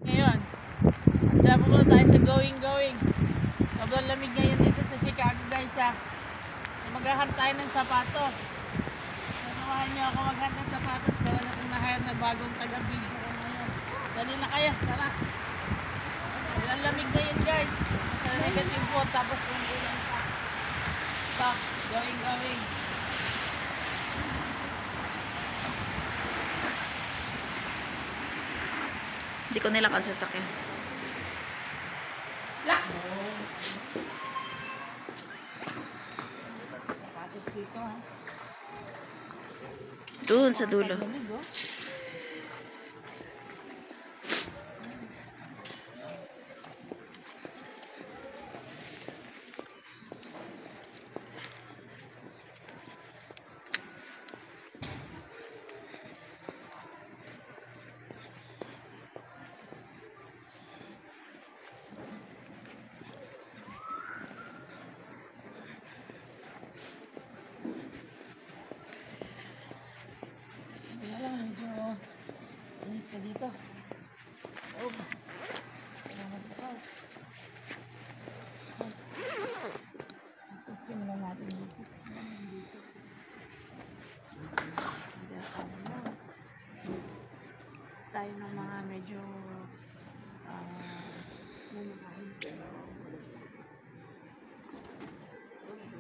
Ngayon, at pupunta tayo sa going. Sobrang lamig ngayon dito sa Chicago, guys, ha. So, maghahanap tayo ng sapatos. Samahan nyo ako maghahanap ng sapatos. Meron akong na-hire na bagong taga-video ko ngayon. Sali na kayo, tara. Sobrang lamig ngayon, guys. Sa negative 4, tapos yung ulan pa. Ito, going. Hindi ko nila kasi sasakyan. Lock! Sapatos dito, ha. Doon sa dulo. Lamig, oh. Init ka dito. Oh. Simulan natin dito. Tayo ng mga medyo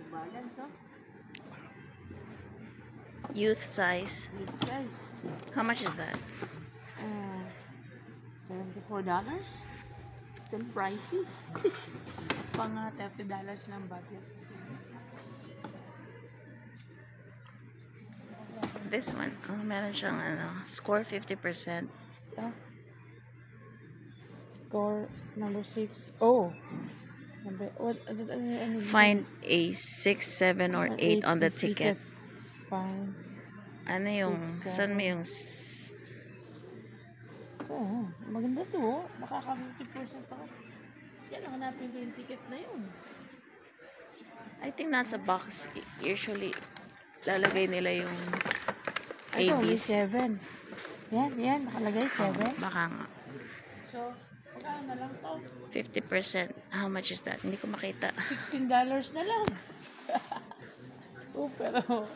balance, oh. Youth size. Good size. How much is that? $74. Still pricey. Pang $30 lang budget. This one. Oh, meron siyang score 50%. Score number 6. Oh. Find a 6, 7, or 8 on the ticket. Fine. Ano yung, saan mo yung... So, maganda to, oh. Nakaka 50% ako. Yan, hanapin ko yung ticket na yun. I think nasa box, usually, lalagay nila yung Ito, may ABs. 7. Yan, nakalagay 7. Baka nga. So, magkano na lang to? 50%. How much is that? Hindi ko makita. $16 na lang. Oh, pero...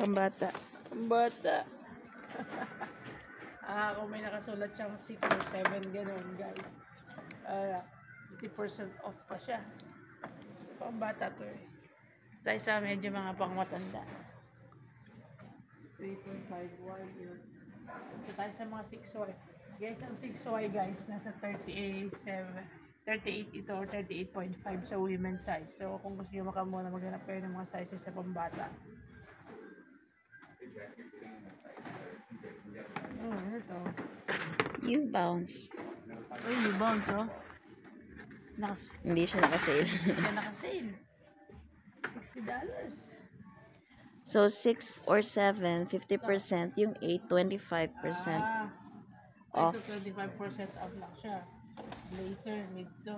Pambata. Kung may nakasulat siyang 6 or 7, gano'n, guys. 50% off pa siya. Pambata to, eh. Dahil sa medyo mga pangmatanda. 3.5Y yun. Ito tayo sa mga 6Y. Guys, ang 6Y, guys, nasa 38 ito or 38.5 sa women's size. So, kung gusto nyo makamuna, maghanap kayo ng mga sizes sa pambata. Oh, ito. You bounce. Uy, you bounce, oh. Hindi siya nakasale. Hindi nakasale. $60. So, 6 or 7, 50%. Yung 8, 25% off. Ito 25% off lang siya. Blazer, mid to.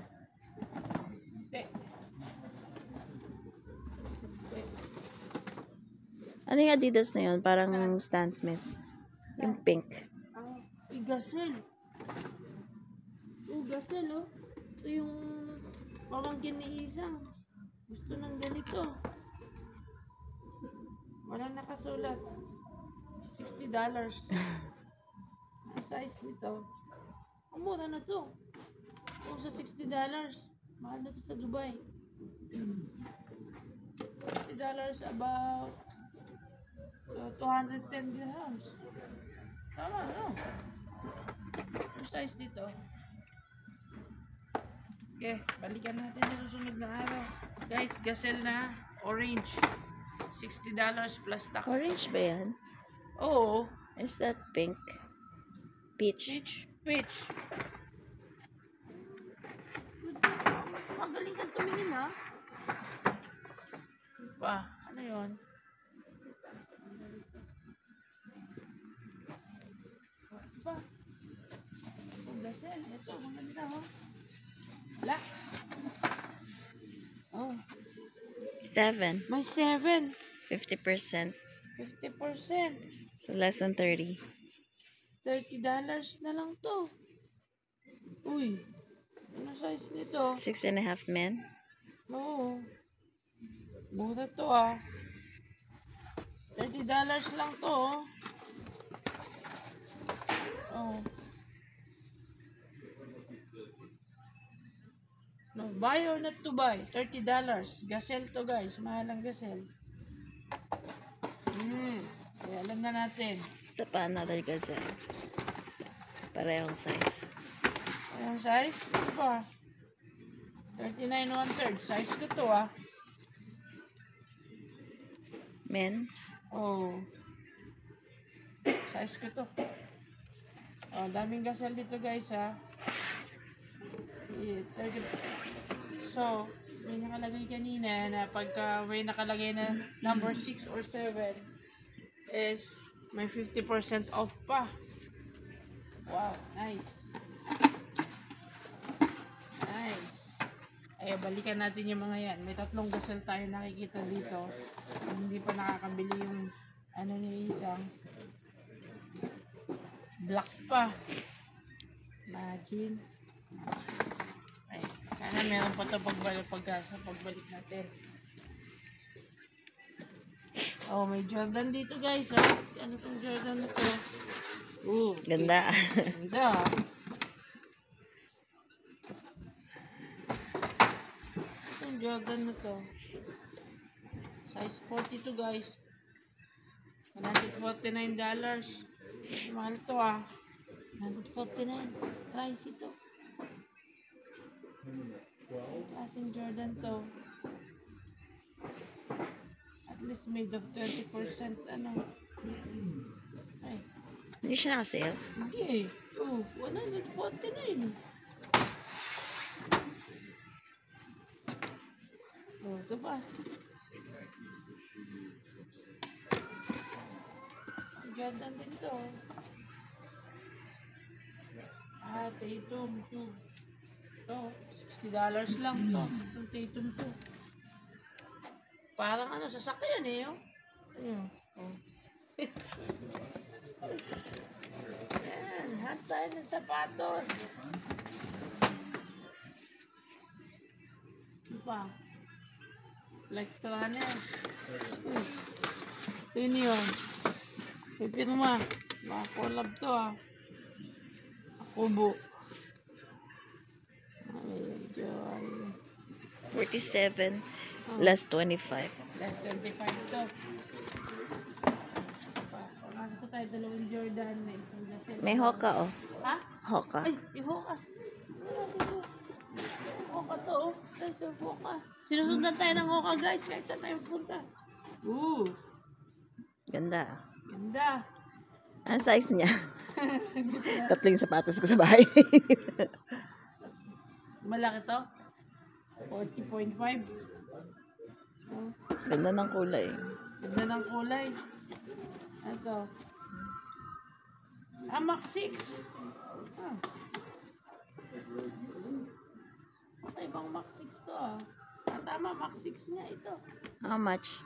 Ano yung Adidas na yun? Parang Stan Smith. Yung pink. Gazelle. Gazelle, oh. Ito yung pamangkin ni Isang. Gusto ng ganito. Walang nakasulat. $60. Ang size nito. Ang mura na to. Kung sa $60, mahal na to sa Dubai. $60 about 210 dirhams. Tama, no? Yung size dito. Okay, balikan natin sa susunod na araw. Guys, Gazelle na orange. $60 plus tax. Orange ba yan? Oo. Is that pink? Peach. Peach. Magaling kang tumingin, ha? Ano yun? Gazelle. Ito, maganda, ha? Black. Oh. 7. May 7. 50%. 50%. So, less than 30. $30 na lang to. Uy, ano size nito? 6.5 men. Oo. Mura to ah. $30 lang to oh. Oh. No, buy or not to buy? $30. Gazelle to guys. Mahal ang gazelle. Kaya alam na natin. Ito pa another gazelle. Parehong size. Ayan size. Ito pa. 39 1/3. Size ko to ah. Men's. Oh. Size ko to. Oh, daming gazelle dito guys ha. 30. So, may nakalagay kanina na pagka may nakalagay na number 6 or 7 is may 50% off pa. Wow, nice. Nice. Ay, balikan natin yung mga yan. May 3 gazelle tayo nakikita dito. Hindi pa nakakabili yung ano ni isang black pa. Imagine. Ay, sana meron pa ito sa pagbalik natin. Oh, may Jordan dito guys. Ha? Ano tong Jordan na to? Ganda. Ganda. Itong Jordan na to. Size 42 guys. $149. Mahal to ah. $149. Price ito. Klaseng Jordan to. At least made of 20% ano. Ay. Hindi siya naka-sale. Hindi eh. Oh, $149. Oh, ito pa. Jordan din to. Tatum to. Ito, $60 lang to. Itong Tatum to. Parang ano, sasakyan eh. Oh. Ayun. Oh. Yan, hat tayo ng sapatos. Ano pa? Flex runner. Yun yun. Pipirma. Mga collab to ah. Kubo. Medyo 47 less 25. less 25 to. Pagkakita ko tayo 2 Jordan. May isang gazelle. May Hoka oh. Ha? Hoka. Ay, may Hoka. Hoka to oh. Guys, yung Hoka. Sinusundan tayo ng Hoka guys. Kahit saan tayo punta. Ganda. Ganda. Ano size niya? 3 yung sapatos ko sa bahay. Malaki to? 40.5. Oh, Ganda ng kulay. ganda ng kulay. Ito. Max 6. Okay, bang Max 6 to ah. Tama, Max 6 nga ito. How much?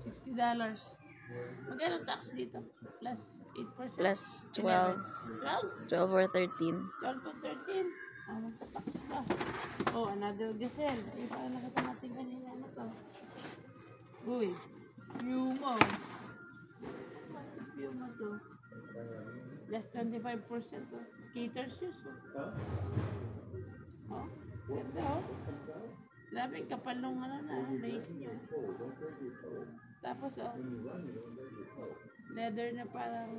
$60. Magkano tax dito? Plus 8%? Plus 12. 12? 12 or 13. 12 o 13? Magta-tax pa. Oh, another gazelle. Ay, parang nakita natin kanina na to. Uy, Puma. Kasi Puma to. Less 25% oh. Skater shoes oh. Oh, ganda oh. Grabe, kapal nung ano na, lace nyo. Tapos oh, leather na parang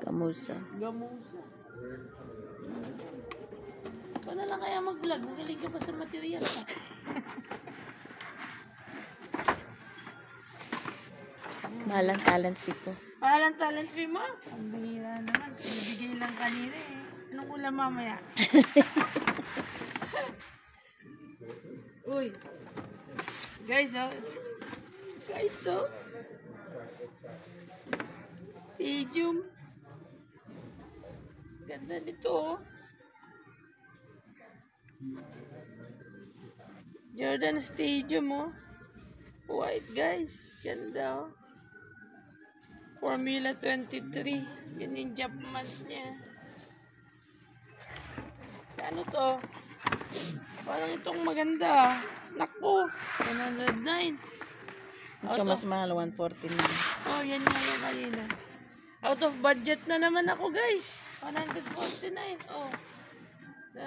Gamusa. gamusa. Ikaw na lang kaya mag-vlog. Magaling ka pa sa material pa. Mahal ang talent fit ko. Mahal ang talent fee mo? Ang bihira naman. Ibigay lang kanina eh. Anong ulam mamaya? Uy. Guys, oh. Guys, oh. Stadium. Ganda nito, oh. Jordan Stadium, oh. White, guys. Ganda, oh. Formula 23. Yan yung job month niya. Ano to? Parang itong maganda. Naku, 109. Ito mas mahal, 149. Oh, yan nga yung kanina. Out of budget na naman ako, guys. 149. Oh.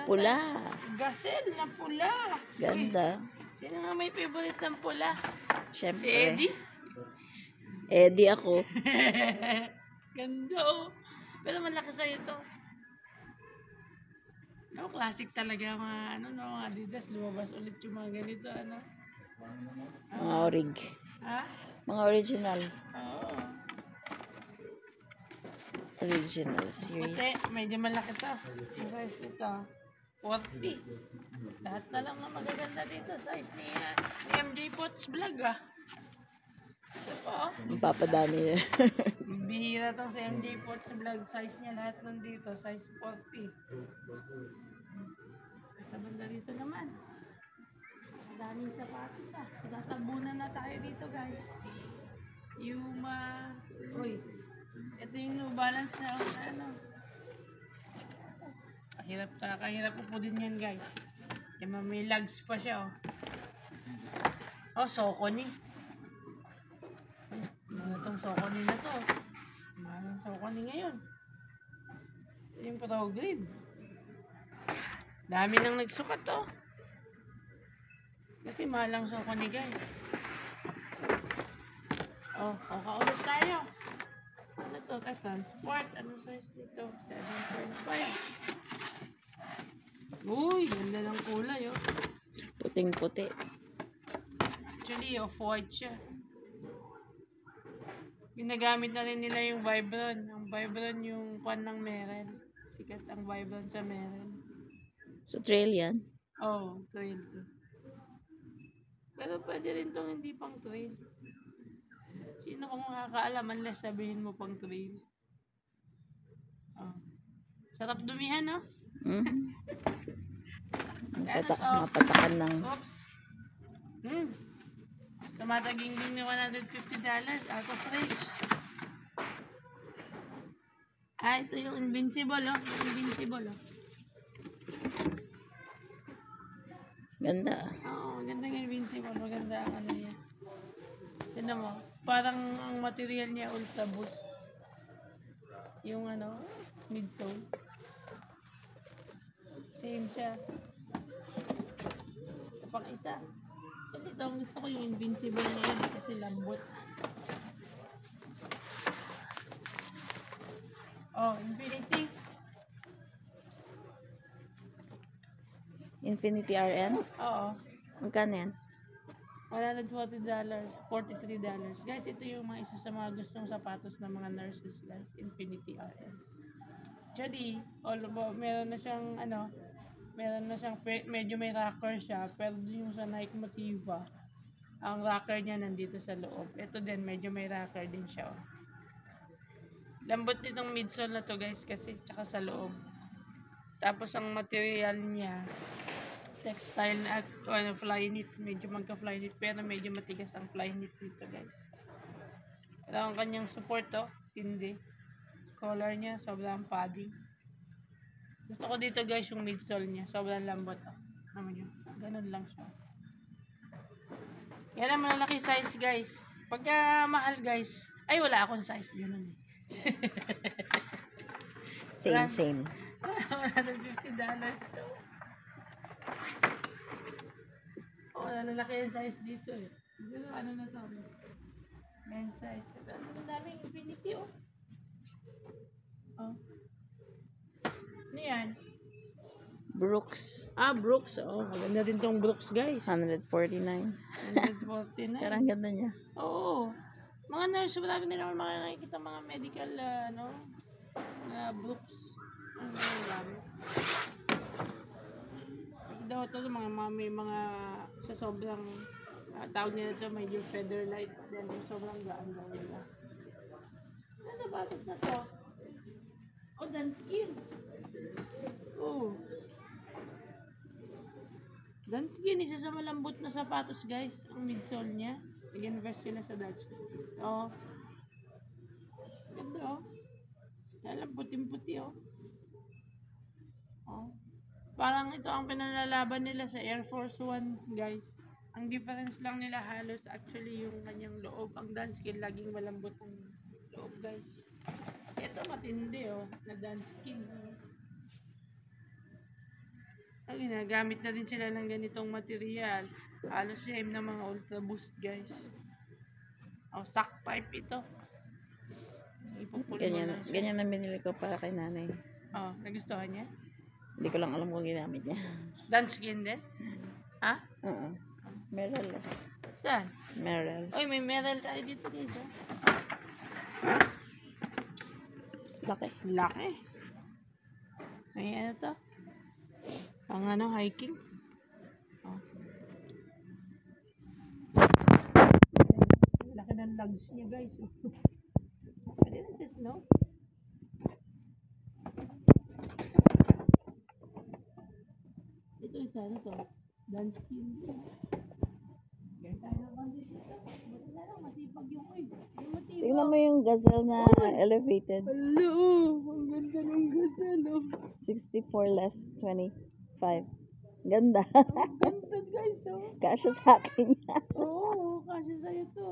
Pula. Gazelle na pula. Ganda. Uy, sino nga may favorite ng pula? Siyempre. Si Eddie? Eddie ako. Ganda, oh. Pero malaki sa'yo to. No, classic talaga mga mga Adidas. Lumabas ulit yung mga ganito, ano. Mga orig. Ha? Mga original. Oo. Original Puti, series. medyo malaki to. Yung size nito, 40. Lahat na lang na magaganda dito. Size ni MJ Potts Vlog, ah. Ito pa, oh. Ang papadami niya. Bihira tong si MJ Potts Vlog. Size niya lahat nandito. Size 40. Sa banda dito naman. Daming sapatos, ah. Tatabunan na tayo dito, guys. Yuma. Uy. Ito yung New Balance na ano. Kahirap po din yan, guys. May lugs pa siya, oh. Oh, Saucony. Ano itong Saucony na to? Anong Saucony ngayon? Ito yung Pro Grid. Dami nang nagsukat, oh. Kasi malang Saucony, guys. Oh, kakaulit tayo. Ano to? Transport. Anong size nito? 7.5. Uy, ganda ng kulay, oh. Puting-puti. Actually, off-white siya. Ginagamit na rin nila yung Vibron. Ang Vibron yung pan ng Merrell. Sikat ang Vibron sa Merrell. So, trail yan. Oh, trail to. Pero pwede rin tong hindi pang trail. Sino kung makakaalam unless sabihin mo pang trail. Oh. Sarap dumihan, no? Mapatakan ng... Oops. Tumataging din ni $150 out of reach. Ah, ito yung Invincible, oh. Invincible, oh. Ganda. Oo, maganda yung Invincible. Maganda ang ano niya. Tignan mo. Parang ang material niya Ultra Boost. Yung ano, midsole. Same siya. Pang isa. Actually, ito ang gusto ko yung Invincible na yun kasi lambot. Oh, Infinity. Infinity RN? Oo. Magkano yan? $140. $43. Guys, ito yung mga isa sa mga gustong sapatos ng mga nurses, guys. Infinity RN. Actually, meron na siyang medyo may rocker siya, pero yung sa Nike Motiva, ang rocker niya nandito sa loob. Ito din, medyo may rocker din siya. Oh. Lambot nitong midsole na to, guys, kasi tsaka sa loob. Tapos ang material niya, textile na Flyknit, medyo magka-Flyknit, pero medyo matigas ang Flyknit dito, guys. Pero ang kanyang support, oh, tindi. Collar niya, sobrang padding. Gusto ko dito, guys, yung midsole niya, sobrang lambot, oh. Naman yun, ganun lang siya. Yan ang malalaki size, guys. Pagka mahal, guys, ay wala akong size, ganun eh. Same. $150 to. Oh, lalaki yung size dito eh. Dito, ano na to? Men's size. Ang daming Infinity, oh. Oh. Ano yan? Brooks. Ah, Brooks. Oh, maganda din tong Brooks, guys. 149. 149. Pero ang ganda niya. Oo. Mga nurse, marami din naman makikita mga medical, na Brooks. Ano yung kasi daw ito, may mga sa sobrang tawag nila ito, medyo feather light. Then, sobrang gaan daw nila. Ano sapatos na to? Oh, Danskin. Oh. Danskin, isa sa malambot na sapatos, guys. Ang midsole niya. Nag-invest sila sa Danskin. Oh. Ganda, oh. Alam, puting-puti, oh. Oh. Parang ito ang pinalalaban nila sa Air Force One, guys. Ang difference lang nila halos actually yung kanyang loob. Ang Danskin laging malambot ang loob, guys. Ito matindi, oh, na Danskin. Ang ginagamit na din sila ng ganitong material. Halos same na mga Ultra Boost, guys. Oh, sack type ito. Ipupul mo Ganyan, lang siya. ganyan ang binili ko para kay nanay. Oh, nagustuhan niya? Hindi ko lang alam kung ginamit niya. Danskin din? Ha? Oo. Meral. Saan? Meral. Uy, may meral tayo dito. Laki. Laki. May ano to? Pang ano, hiking. Oh. Laki ng lugs niya, guys. Pwede na sa snow. Ito isa, ano to? Danskin. Ganyan tayo naman dito. Buti na lang, masipag yung uy. Yung matibag. Tingnan mo yung gazelle na elevated. Hello! Ang ganda ng gazelle, oh. 64 less 25. Ganda. Ang ganda, guys, oh. Kasya sa akin yan. Oo, kasi sa'yo to.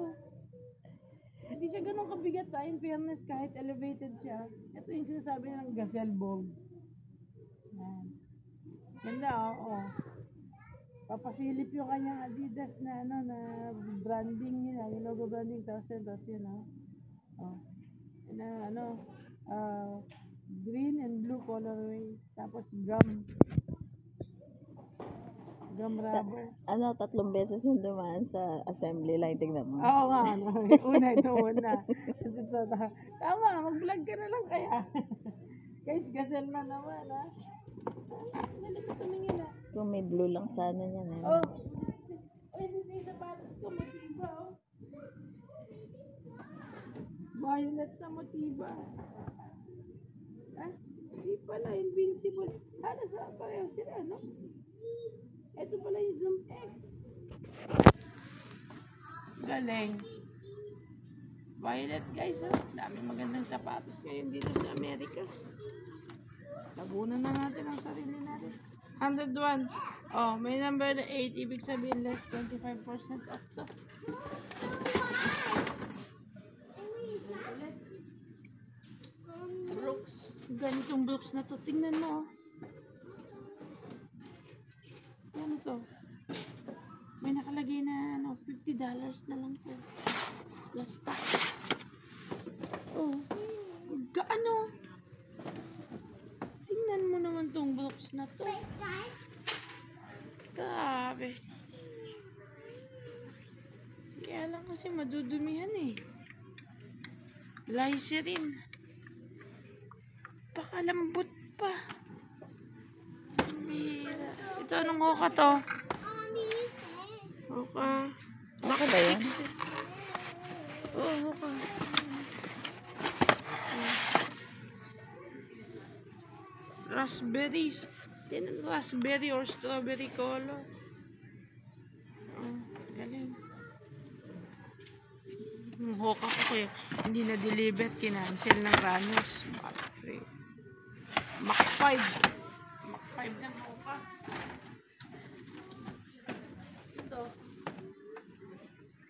Hindi siya ganun kabigat in fairness kahit elevated siya. Ito yung sinasabi ng gazelle bog. Yan. Ganda, oo. Papasilip yung kanyang Adidas na ano na branding nila, yung logo branding, tapos yun, oh. Na ano, green and blue colorway, tapos gum rubber. Ano, 3 beses yung dumaan sa assembly line. Tingnan mo. Oo nga, ano. Una. Tama, mag-vlog ka na lang kaya. Guys, gazelle na naman, ha. Galit ko tumingin, ha. Kung may blue lang sana yan. Eh. Oh. Uy, dito yung sapatos ko, matiba, oh. Violet na matiba. Ah, hindi pala, invincible. Ano sa pareho sila, no? Ito pala yung Zoom X. Galing. Violet, guys, oh. Daming magandang sapatos ngayon dito sa Amerika. Tabunan na natin ang sarili natin. 101. Oh, may number na 8. Ibig sabihin less 25% off to. Brooks. Ganitong Brooks na to. Tingnan mo, oh. Ano to? May nakalagay na ano, $50 na lang to. Plus tax. Oh. Gaano? Tingnan mo naman tong Brooks na to. Grabe. Kaya lang kasi madudumihan eh. Glycerin. Pakalambot pa. Mira. Ito, anong hoka to? Hoka. Bakit ba yan? Oo, hoka. Raspberries. Yan, raspberry or strawberry color. Oh, galing. Yung hoka ko kaya hindi na-deliver, kinancel ng Ranos. Mach 5. Mach 5 ng hoka. Ito.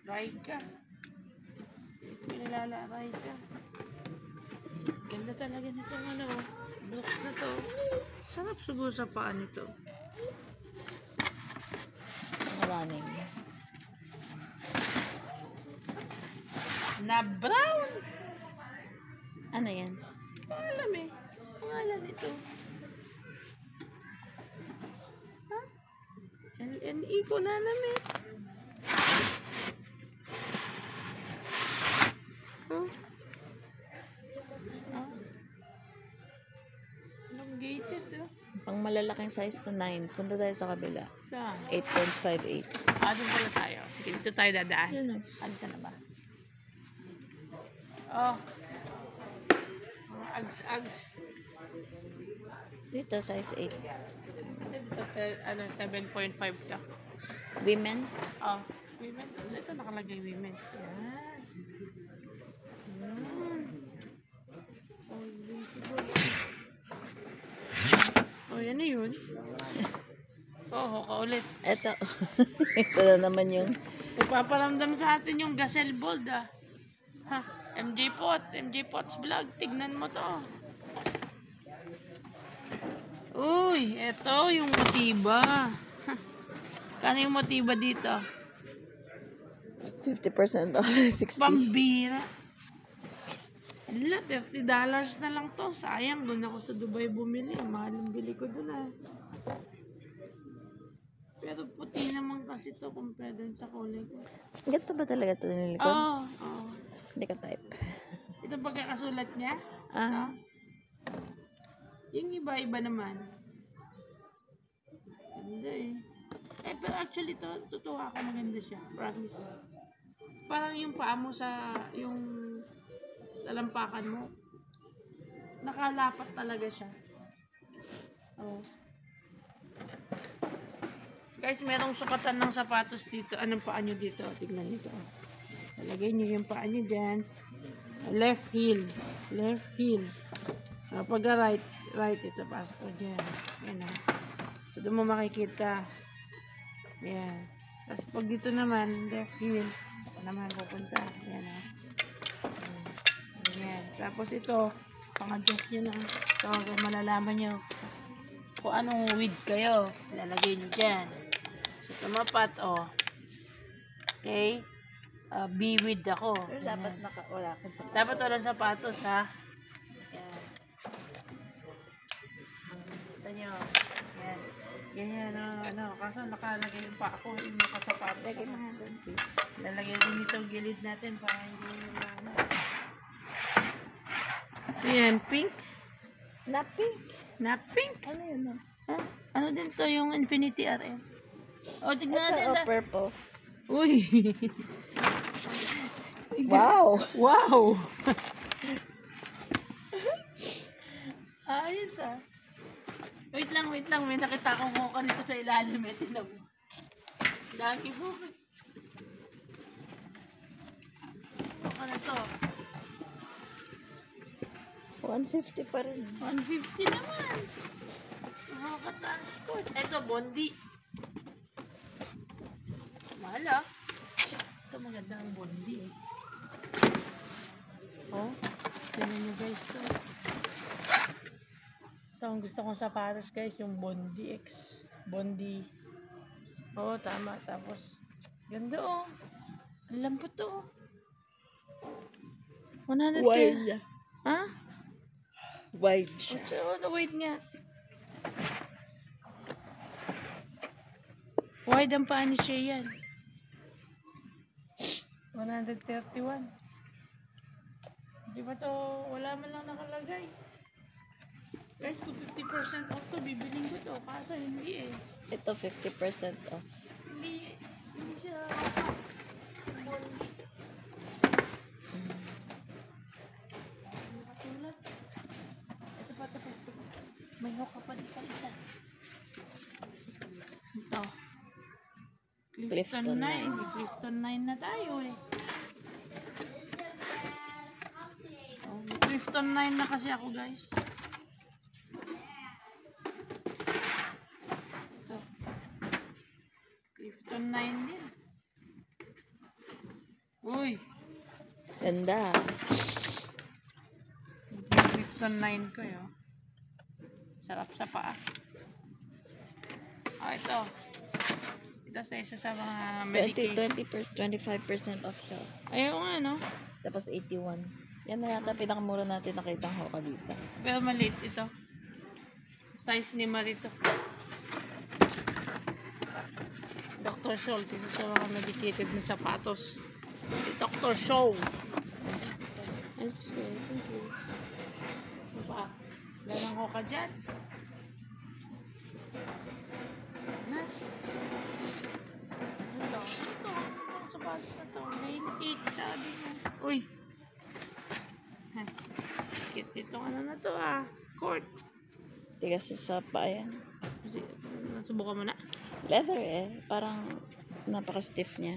Raika. Pinilala Raika. Ganda talaga nito ano. Blocks na to. Sarap siguro sa paan nito. Running. Na brown. Ano yan? Alam eh. Pangalan nito. Ha? LNE ko na namin. Oh. Oh. Elongated, oh. Pang malalaking size to 9. Punta tayo sa kabila. Saan? 8.58. Doon pala tayo. Sige, dito tayo dadaan. Yan o. Dito na ba? Oh. Mga ags-ags. Dito, size 8. Dito, ano, 7.5 ka. Women? Oh, women. Ito nakalagay women. Yan. Yan. O, yan na yun. Oo, kaulit. Ito. Ito na naman yung... Ipaparamdam sa atin yung Gazelle Bold, ah. Ha, MJ Potts Vlog. Tignan mo to. Uy, eto yung motiba. Kano yung motiba dito? 50% off. 60. Pambira. Wala, $30 na lang to. Sayang, doon ako sa Dubai bumili. Mahal ang bili ko doon, ah. Pero puti naman kasi to compare dun sa kulay ko. Ganito ba talaga ito nilikod? Oo, oo. Hindi ka type. Ito pagkakasulat niya. Ah. Yung iba-iba naman. Ganda eh. Pero actually to, totoo ako maganda siya. Promise. Parang yung paa mo sa, yung talampakan mo. Nakalapat talaga siya. Oh. Guys, merong sukatan ng sapatos dito. Anong paa nyo dito? Tignan nyo to. Talagay nyo yung paa nyo dyan. Left heel. Left heel. Pag right, ito pasok ko dyan. Yan o. So, doon mo makikita. Yan. Tapos pag dito naman, left heel. Ito naman pupunta. Yan o. Yan. Tapos ito, pang-adjust nyo lang. So, malalaman nyo kung anong width kayo. Lalagay nyo dyan. So, tumapat o. Okay. B-width ako. Pero dapat wala kang sapatos. Dapat walang sapatos, ha? Yan. Kita nyo. Yan. Ganyan, ano. Kaso nakalagay yung pa ako. Yung nakasapatos. Lagay mo nga doon, please. Lalagay din ito gilid natin para hindi yung ano. Yan, pink. Na pink. Na pink. Ano yun? No? Ha? Ano din to yung Infinity RM? O, tignan natin. Ito, purple. Uy! Wow! Wow! Ayos ah. Wait lang. May nakita akong kuka nito sa ilalim. Tignan mo. Dami mo. Kuka na to. 150 pa rin. 150 naman. Nakaka-transport. Ito, Bondi. Mahal ah. Ito maganda ang Bondi eh. Oh, tingnan nyo guys to. Ito ang gusto kong sapatos guys, yung Bondi X. Bondi. Oo, tama. Tapos, ganda oh. Ang lambot to oh. 100 Wide. Ha? Wide siya. Oh, the weight niya. Wide ang paa ni Sheyan. 131. Di ba to, wala man lang nakalagay. Guys, kung 50% off to, bibiling ko to. Kaso hindi eh. Ito 50% off. Hindi siya. Bondi. Nakatulad. Ito pa. May hoka pa dito isa. Ito. Clifton 9. May Clifton 9 na tayo eh. Oh, may Clifton 9 na kasi ako guys. Ito. Clifton 9 din. Uy! Ganda. Yung Clifton 9 ko yun. Sarap sa paa. Ito. Ito sa isa sa mga medication. 25% off siya. Ayaw nga, no? Tapos 81. Yan na yata pinakamura natin nakita ang hoka dito. Pero maliit ito. Size ni Marito. Dr. Scholl's, isa sa mga medicated na sapatos. Dr. Scholl. Ay, sorry. Thank you. Ano pa? Lalang ko ka dyan. Na? Ito. Ang sapatos na to. 9.8 sabi mo. Uy. Cute itong ano na to ah. Court. Tigas sa sapa yan. Kasi, nasubukan mo na. Leather eh. Parang napaka-stiff niya.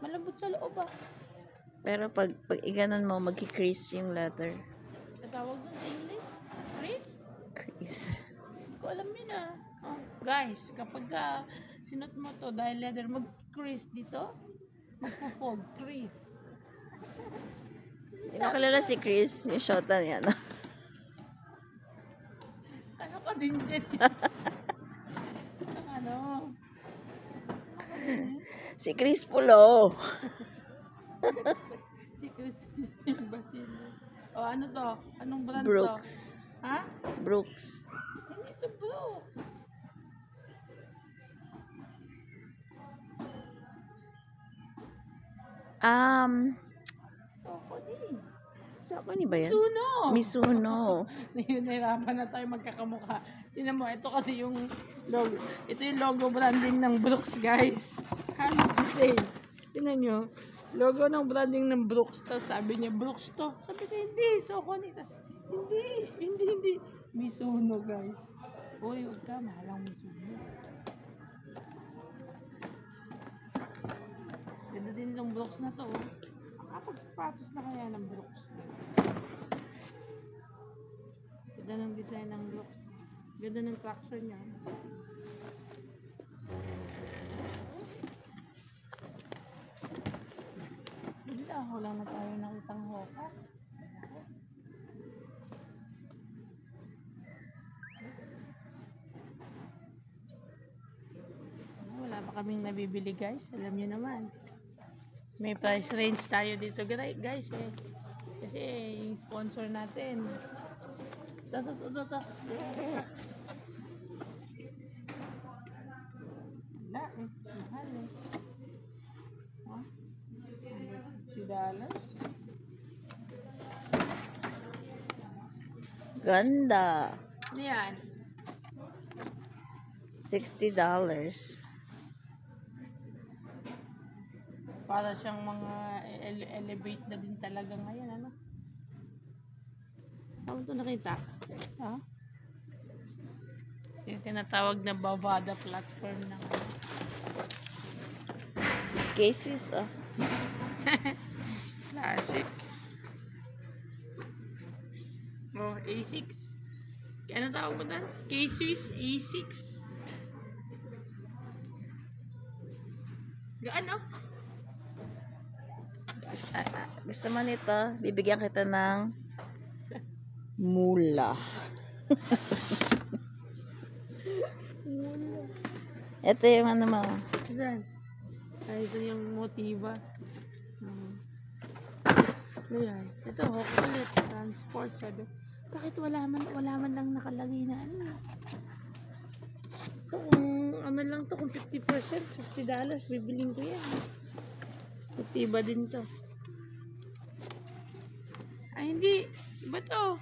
Malambot sa loob ah. Pero pag iganon mo, magki-crease yung leather. Tatawag doon sa English? Chris? Crease. ko alam yun ah. Oh, guys, kapag sinot mo to dahil leather, mag-crease dito. Magpo-fold, crease. Hindi mo kilala si Chris, yung shota niya, no? Ano ka din dyan? Ano? Si Chris Pulo. Si Christine Basile. O ano to? Anong brand Brooks. to? Ha? Brooks. Hindi to Brooks. Saucony ba yan? Mizuno. Mizuno. Nahirapan na tayo magkakamukha. Tingnan mo, ito kasi yung logo. Ito yung logo branding ng Brooks, guys. Halos the same. Tingnan nyo. Logo ng branding ng Brooks. Tapos sabi niya, Brooks to. Sabi niya, hindi. Saucony. Tapos, hindi. Mizuno, guys. Uy, huwag ka. Mahalang Mizuno. Ganda din itong Brooks na to. Nakapag-sapatos na kaya ng Brooks. Ganda ng design ng Brooks. Ganda ng traction niya. Bigla, wala na tayo nakitang hoka. Wala pa kaming nabibili, guys. Alam niyo naman. May price range tayo dito, guys, eh. Kasi yung sponsor natin. Ito. Wala eh. Mahal eh. Huh? $50. Ganda. Ano yan? $60. Para siyang mga elevate na din talaga ngayon, ano? Saan mo ito nakita? Ha? Yung tinatawag na Bavada platform na K-Swiss, oh. classic. Oh, A6. Ano tawag mo doon? K-Swiss A6. Gaano? Gusto mo nito, bibigyan kita ng mula. Ito yung ano mo. Saan? Ay, ito yung motiva. Ano yan? Ito, Hokulit Transport. Sabi, bakit wala man lang nakalagay na ano? Ito, kung ano lang to, kung 50%, $50, bibiling ko yan. Motiva din to. Ay, hindi. Iba to.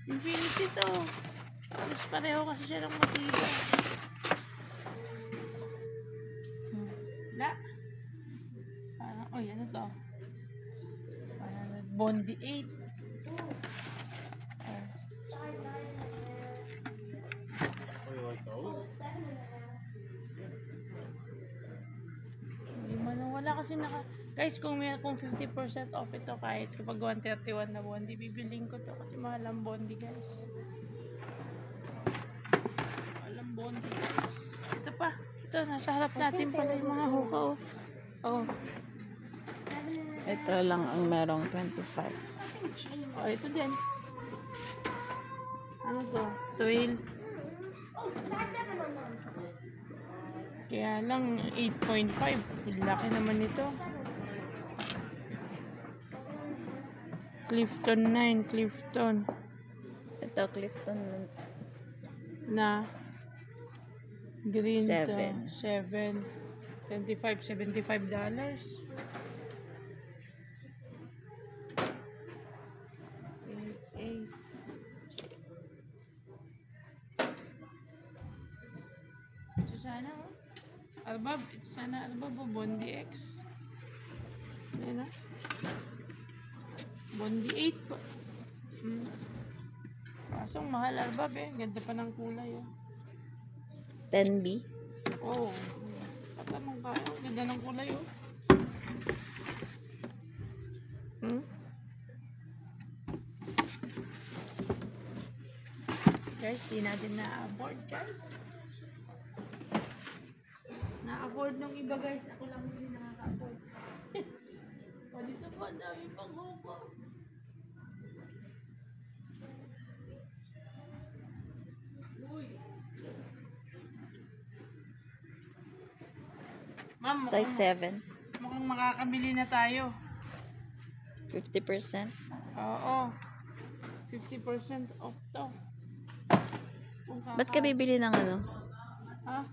Infinity to. Mas pareho kasi siya ng motiva. Wala. Parang, oy, ano to? Parang Bondi 8. Hindi man, wala kasi guys, kung 50% off ito, kahit kapag 131 na Bondi, bibiling ko to kasi mahal ang Bondi, guys. Mahal ang Bondi, guys. Ito pa. Ito, nasa harap natin pala yung mga hoka, oh. Oh. Ito lang ang merong 25. Oh, ito din. Ano to? Trail. Kaya lang 8.5. Laki naman ito. Clifton 9. Clifton. Ito, Clifton. Na green to. 7. 75 $75. Ito sana, oh. Albab, ito sana, albab, oh, Bondi X. Ayan na. Bondi 8 po. Kasong mahal albab eh. Ganda pa ng kulay, oh. 10B. Oh. Patanong ka, oh. Ganda ng kulay, oh. Okay. guys, di natin na-afford guys. Na-afford nung iba guys, ako lang hindi nakaka-afford. O dito po, ang dami pang hupo. Uy. Ma'am, Size 7. mukhang makakabili na tayo. 50%. Oo. 50% off to. Ba't ka bibili ng ano? Ha?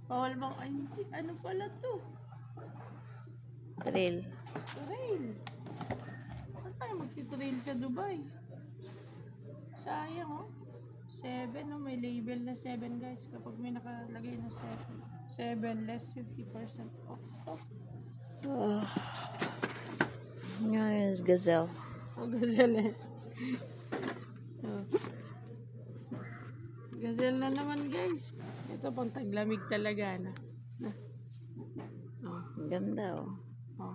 Bawal bang? Ay, hindi. Ano pala to? Trail. Trail. Saan tayo magti-trail sa Dubai? Sayang oh. 7 oh. May label na 7 guys. Kapag may nakalagay na 7. 7 less 50% off. Oh. Yan is gazelle. Oh, gazelle. Oh. Gazelle na naman guys. Ito pang taglamig talaga na. Oh. Ang ganda oh. Oh.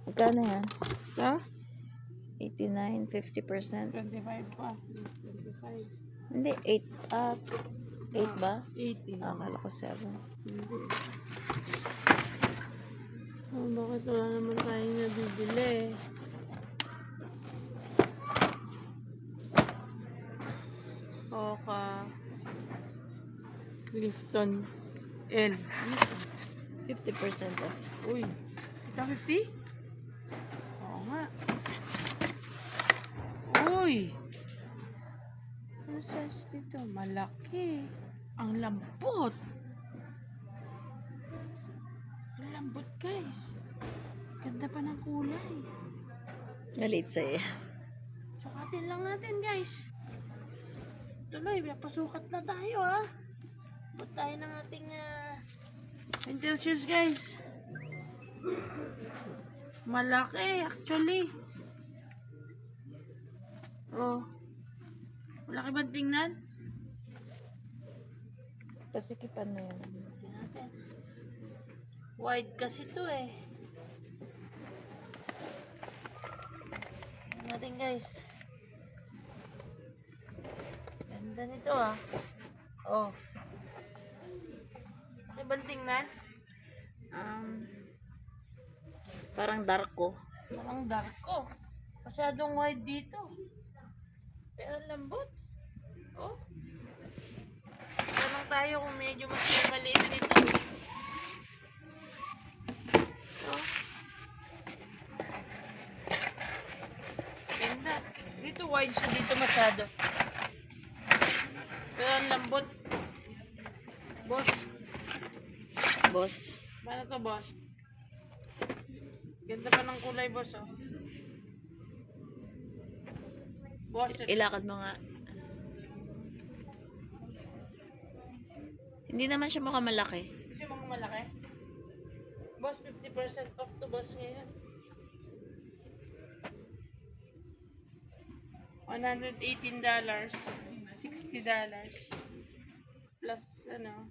Magkano yan? So? 89, 50%. 25 pa. 25. Hindi, 8. 8 ba? 80. Akala ko 7. Hindi. Oh, bakit wala naman tayong nabibili? Oka. Clifton L. 50% off. Uy. Ito 50? Oo nga. Uy. Ano size dito? Malaki. Ang lambot. Ang lambot guys. Ganda pa ng kulay. Maliit sa'yo. Sukatin lang natin guys. Tuloy, pasukat na tayo ha. Buat tayo ng ating winter shoes guys. Malaki actually. Oh. Malaki ba tingnan? Pasikipan na yan. Tingnan natin. Wide kasi to eh. Tingnan natin guys. Ganda nito ah. Oh. Malaki ba tingnan? Parang darko. Parang dark ko. Masyadong wide dito. Pero lambot. Oh. Tanong tayo kung medyo mas maliit nito. Oh. Ganda. Dito wide siya dito masyado. Pero ang lambot. Boss. Boss. Paano to boss? Ganda pa ng kulay boss oh. Boss. Ilakad mo nga. Hindi naman siya mukhang malaki. Hindi siya mga malaki. Boss, 50% off to boss ngayon. $118. $60. Plus ano.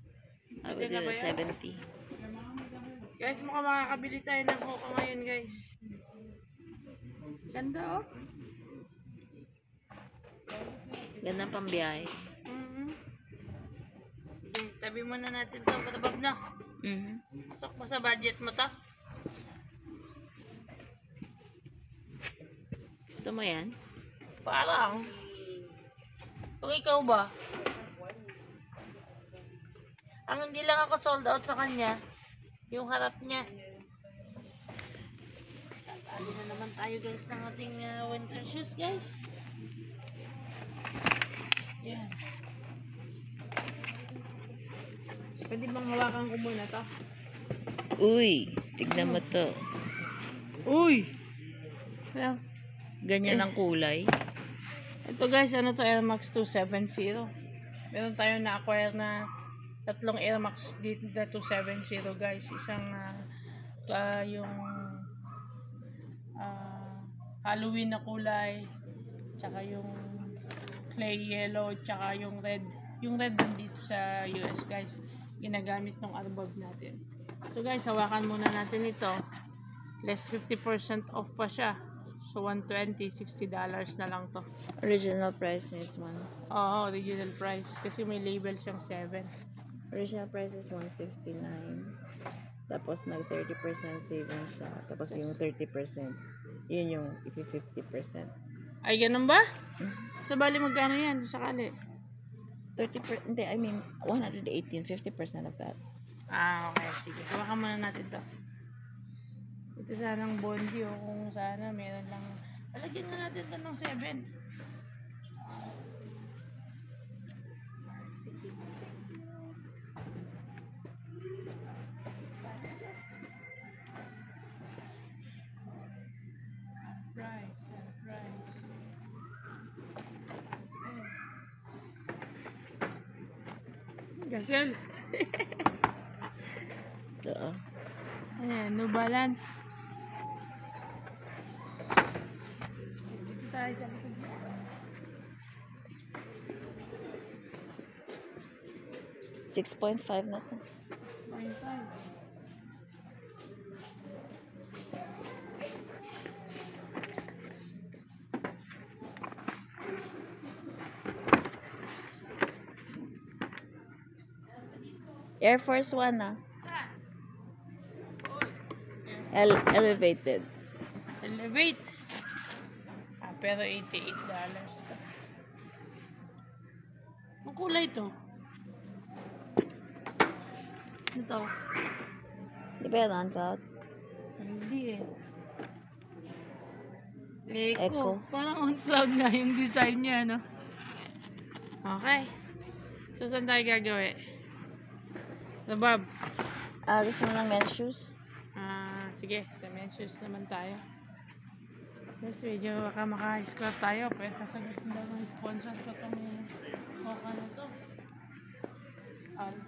Ako Pwede na ba din yan? 70. Guys, mukhang makakabili tayo ng Hoka ngayon guys. Ganda oh. Ganda pambiyahe. Okay, tabi muna natin ito. Patabab na. Sok mo sa budget mo to. Gusto mo yan? Parang. Kung ikaw ba? Ang hindi lang ako sold out sa kanya, yung harap niya. Tatali na naman tayo guys ng ating winter shoes guys. Yan. Pwede bang hawakan ko muna to? Uy, tignan mo to. Uy! Ayan. Ganyan ang kulay. Ito guys, ano to? Air Max 270. Meron tayo na-acquire na tatlong Air Max dito na 270 guys. Isang yung Halloween na kulay, tsaka yung clay yellow, tsaka yung red. Yung red nandito sa US guys. Ginagamit ng arbog natin. So guys, hawakan muna natin ito. Less 50% off pa siya. So, $120, $60 na lang to. Original price is one. Oo, original price. Kasi may label siyang 7. Original price is 169. Tapos nag 30% savings siya. Tapos yung 30%, yun yung 50%. Ay, ganun ba? So, bali magkano yan? Sakali. 30%, hindi, I mean, 118, 50% of that. Ah, okay. Sige. Hawakan muna natin to. Ito sanang bondi o kung sana meron lang. Alagyan na natin to ng 7. Price. Gasel. Ito, oh. Ayan, no balance. Dito tayo sa likod. 6.5 na to. 0.5. Air Force One na. Saan? Elevated. Elevate. Ah, pero $88 to. Ang kulay to. Ito. Di ba yan on cloud? Hindi eh. Echo. Echo. Parang on cloud nga yung design niya, no? Okay. So, saan tayo gagawin? So, Bob. Gusto mo ng men's shoes? Sige. Sa men's shoes naman tayo. Yes, medyo baka maka-scrap tayo. Pwede sasagot na ng sponsor ko itong Coca na to.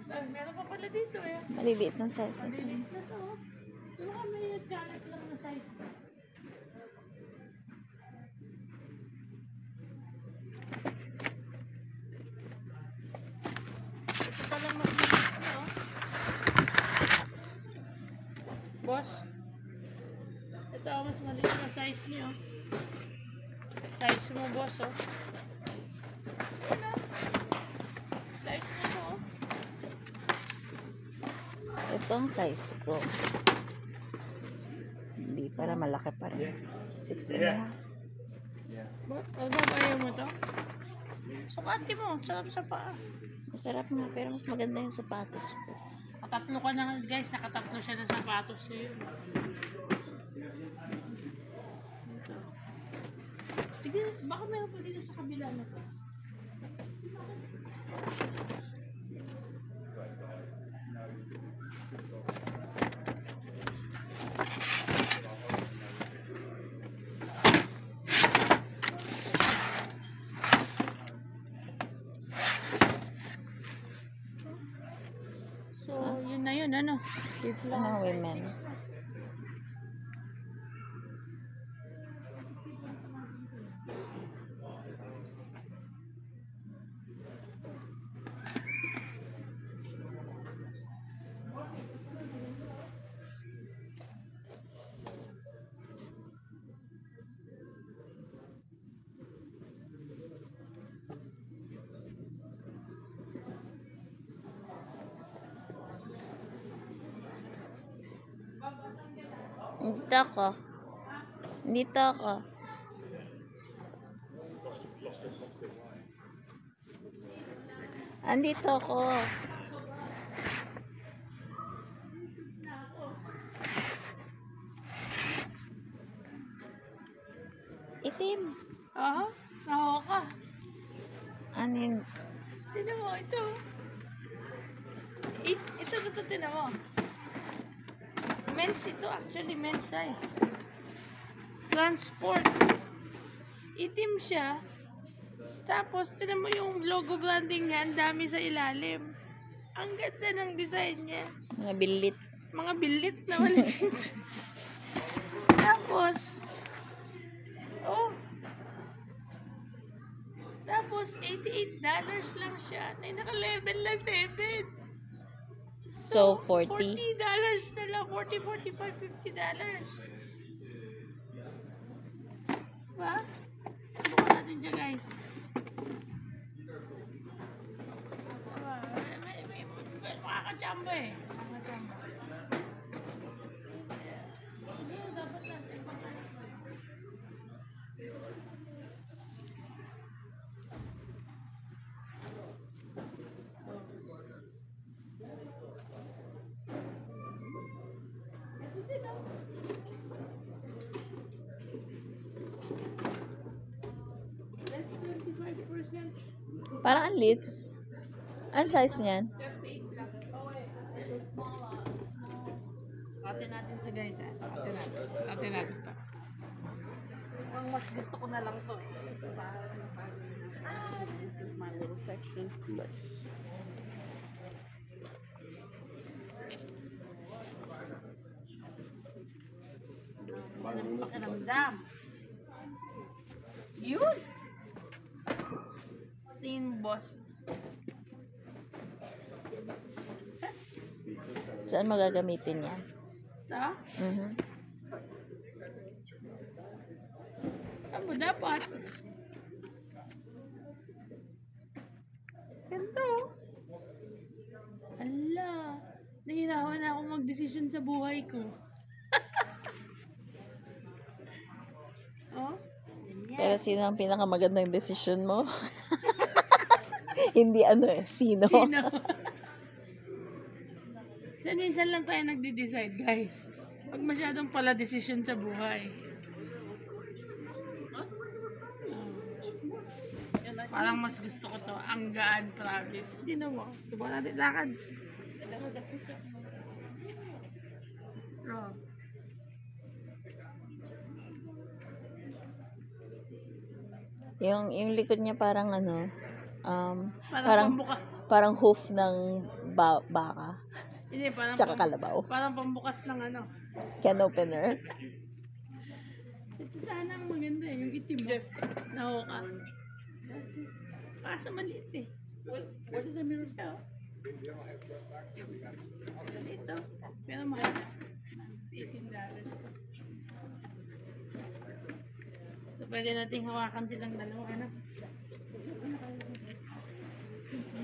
Meron pa pala dito eh. Maliliit ng size na to. Maliliit na to. Pero ka may galit lang na size. Ito palang mas maliit na oh. Boss. Ito mas maliit na size niyo. Size mo boss oh. Ano? Size mo to oh. Ito ang size ko. Hindi, para malaki pa rin. 6.5. Bob, ayaw mo to? Sukati mo, sarap sa paa. Masarap nga, pero mas maganda yung sapatos ko. Nakatatlo ka na guys, nakatatlo siya ng sapatos sa'yo. Ito. Tignan, baka meron pa dito sa kabila na to. So, yun na yun, ano? Dito lang. Anong women? Dito ako. Dito ako. Andito ako. Itim. Aha, nahawa ka. Anin? Tinan mo, ito. Ito, tinan mo. Men's ito, actually, men's size. Transport. Itim siya. Tapos, tinan mo yung logo branding niya, ang dami sa ilalim. Ang ganda ng design niya. Mga bilit. Mga bilit na maliit. Tapos, tapos, $88 lang siya. Ay, naka-level na 7. So, 40. $40 na lang. $40, $45, $50. Diba? Subukan natin siya, guys. Diba? May makakachamba eh. Makakachamba. Dapat natin pang-anak mo. Less 25%. Parang ang lit. Ano size niyan? 38 lang. Oh, wait. It's a small. Sukatin natin ito, guys. Sukatin natin. Sukatin natin ito. Ang mas gusto ko na lang to eh. This is my little section. Nice. Walang pakiramdam. Yun! Stain boss. Saan magagamitin yan? Ito? Mhm. Saan mo dapat? Ganito. Ala. Nahirapan na ako mag-desisyon sa buhay ko. Oh? Pero sino ang pinakamagandang desisyon mo? Hindi sino? Sino? Diyan minsan lang tayo nagde-decide, guys. Pag masyadong pala desisyon sa buhay. Parang mas gusto ko to. Ang gaan, promise. Hindi na mo. Subukan natin lakad. Oh. Yung likod niya parang Parang parang pambuka. parang hoof ng baka. Hindi, parang Tsaka kalabaw. parang pambukas ng ano. Can opener. Ito sana ang maganda eh. Yung itim mo. Nahuka. Kaso maliit eh. What is the mirror siya? Ito. Pero mahal. $18. So, pwede nating hawakan silang dalawa. Ano?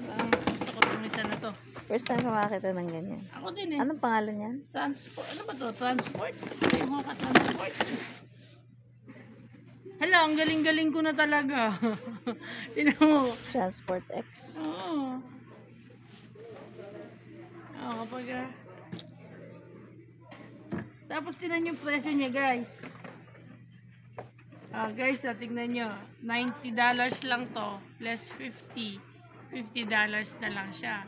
Parang mas gusto ko itong isa na to. First time ko makakita ng ganyan. Ako din eh. Anong pangalan niyan? Transport. Ano ba to? Transport? Yung Hoka Transport. Hala, ang galing-galing ko na talaga. Tinan mo. Transport X. Oo. Oo, kapag tapos tinan yung presyo niya, guys. Guys, tignan nyo. $90 lang to. Plus 50. $50 na lang siya.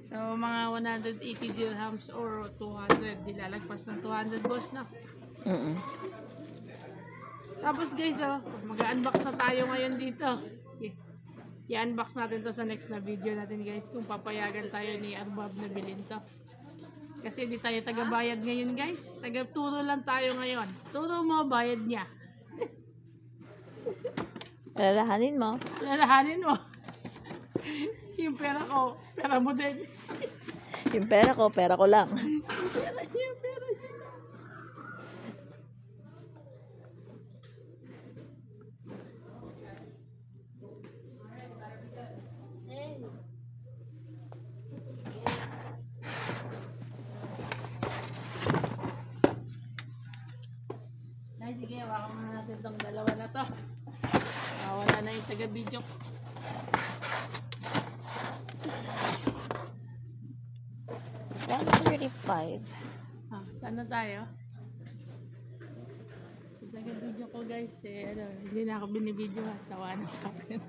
So, mga 180 dirhams or 200. Dilalagpas ng 200, boss, na. Tapos, guys, mag-unbox na tayo ngayon dito. I-unbox natin to sa next na video natin, guys, kung papayagan tayo ni Arbab na bilhin to. Kasi di tayo taga-bayad ngayon, guys. Taga-turo lang tayo ngayon. Turo mo, bayad niya. Lalahanin mo. Lalahanin mo. Yung pera ko, pera mo din. Yung pera ko lang. Yung pera niya, pera niya. Hey. Ay, sige, hawakan muna natin itong dalawa na to. Wala na yung taga-video. $135. Saan na tayo? Yung taga-video ko, guys, hindi na ako binibidyo at sawa na sa akin.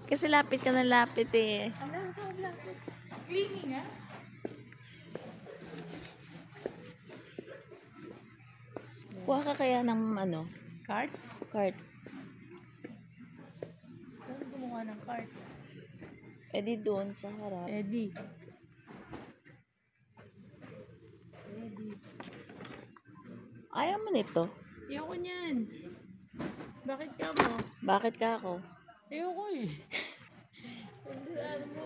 Kasi lapit ka na lapit eh. Cleaning, ha? Kuha ka kaya ng Cart? cart. Saan gumawa ng cart? Eh di doon sa harap. Eddie. Ayaw mo nito. Ayoko niyan. Bakit ka mo? Bakit ka ako? Ayoko eh. Hindi, ano mo.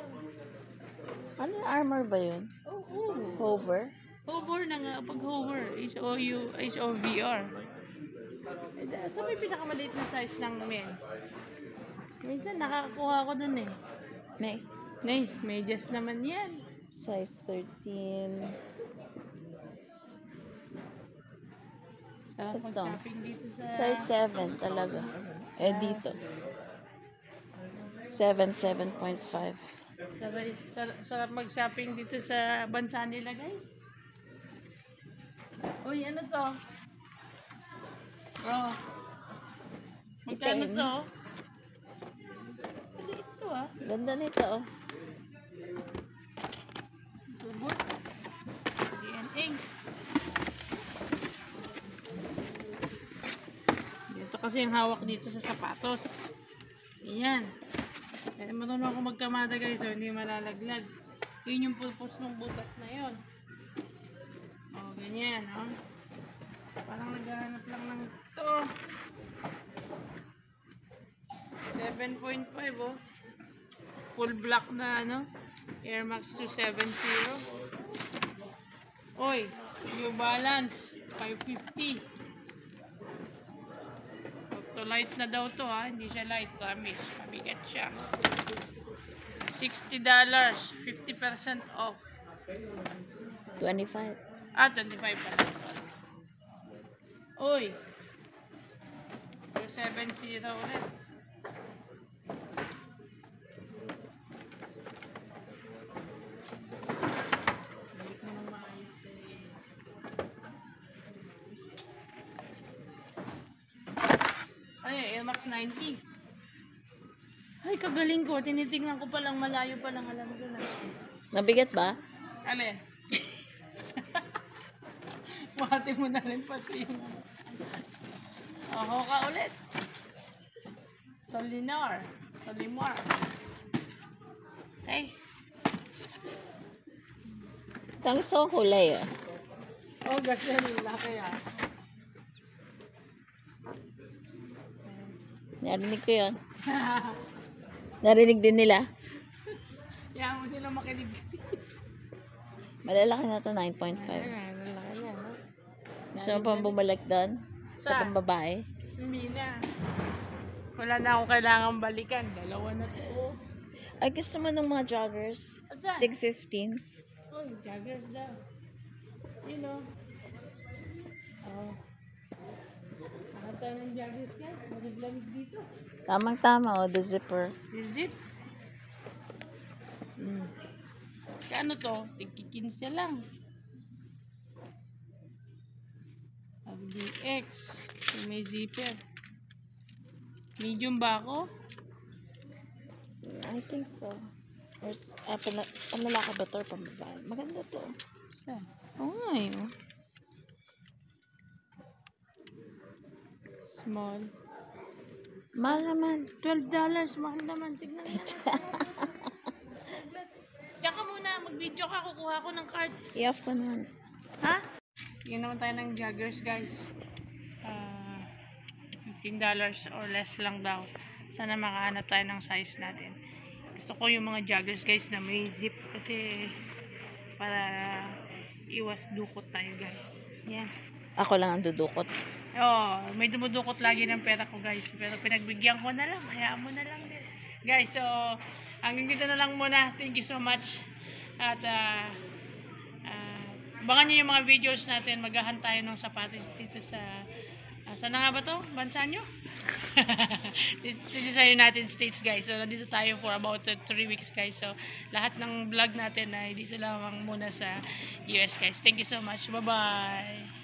Ano armor ba yun? Oo. Hover? Hover na nga. Pag hover, H-O-V-R. So may pinakamaliit na size ng men. Minsan nakakakuha ko dun eh. May Medyas naman yan. size 13. Sarap Ito. mag-shopping dito sa... Size 7 talaga. Dito. 7, 7.5. Sarap mag-shopping dito sa bansa nila, guys. Uy, ano to? Oh. Magkano Itim. to? Maliit to ah. Ganda nito, oh. Tubos. DNA. Dito kasi yung hawak dito sa sapatos. Ayan. Kaya marunong ako magkamada guys, so hindi malalaglag. Yun yung purpose ng butas na yun. O, ganyan, o. Parang naghahanap lang ng ito. 7.5, oh. Full black na, ano, Air Max 270. Oy, New Balance, 550. To light na daw to, ha. Hindi siya light, promise. Mabigat siya. $60, 50% off. 25. 25 pala. Uy. 270 ulit. Balik naman maayos kayo. Ay, Air Max 90. Ay, kagaling ko. Tinitingnan ko palang malayo palang alam ko na. Mabigat ba? Alin? Mahati mo na rin pati yung... Ako ka ulit. Solimar. Okay. Tangso kulay, ah. Oh, gasyan. Laki ah. Narinig ko yun. Narinig din nila. Yan mo sila makinig. Malalaki na to, 9.5. Ayan, lalaki yan. No? Gusto mo pang bumalik doon? Sa Saan? pambabae? Hindi na. Wala na akong kailangan balikan. Dalawa na to. Ay, gusto mo ng mga joggers? Saan? Tig 15. Oh, joggers daw. You know. Oh. Nakata ng joggers guys. Maliglamig dito. Tamang-tama, oh, the zipper. Is it? Kano to? Tig-15 lang. RDX. May zipper. Medium ba ako? I think so. Or, panlalaki ba to or pambabae? Maganda to. Saan? Oo nga eh. Oh. Small. Mahal naman. $12. Mahal naman. Tignan mo. Diyan ka muna. Mag-video ka. Kukuha ko ng card. I-off ko naman. Ha? Tingnan naman tayo ng joggers guys. $15 or less lang daw. Sana makahanap tayo ng size natin. Gusto ko yung mga joggers guys na may zip kasi para iwas dukot tayo guys. Yan. Ako lang ang dudukot. Oh, may dumudukot lagi ng pera ko guys. Pero pinagbigyan ko na lang. Hayaan mo na lang guys. Guys, so hanggang dito na lang muna. Thank you so much. At abangan nyo yung mga videos natin. Maghahan tayo ng sapatos dito sa saan na nga ba to? Bansa nyo? Dito sa United States guys. So nandito tayo for about 3 weeks guys. So lahat ng vlog natin ay dito lamang muna sa US guys. Thank you so much. Bye bye.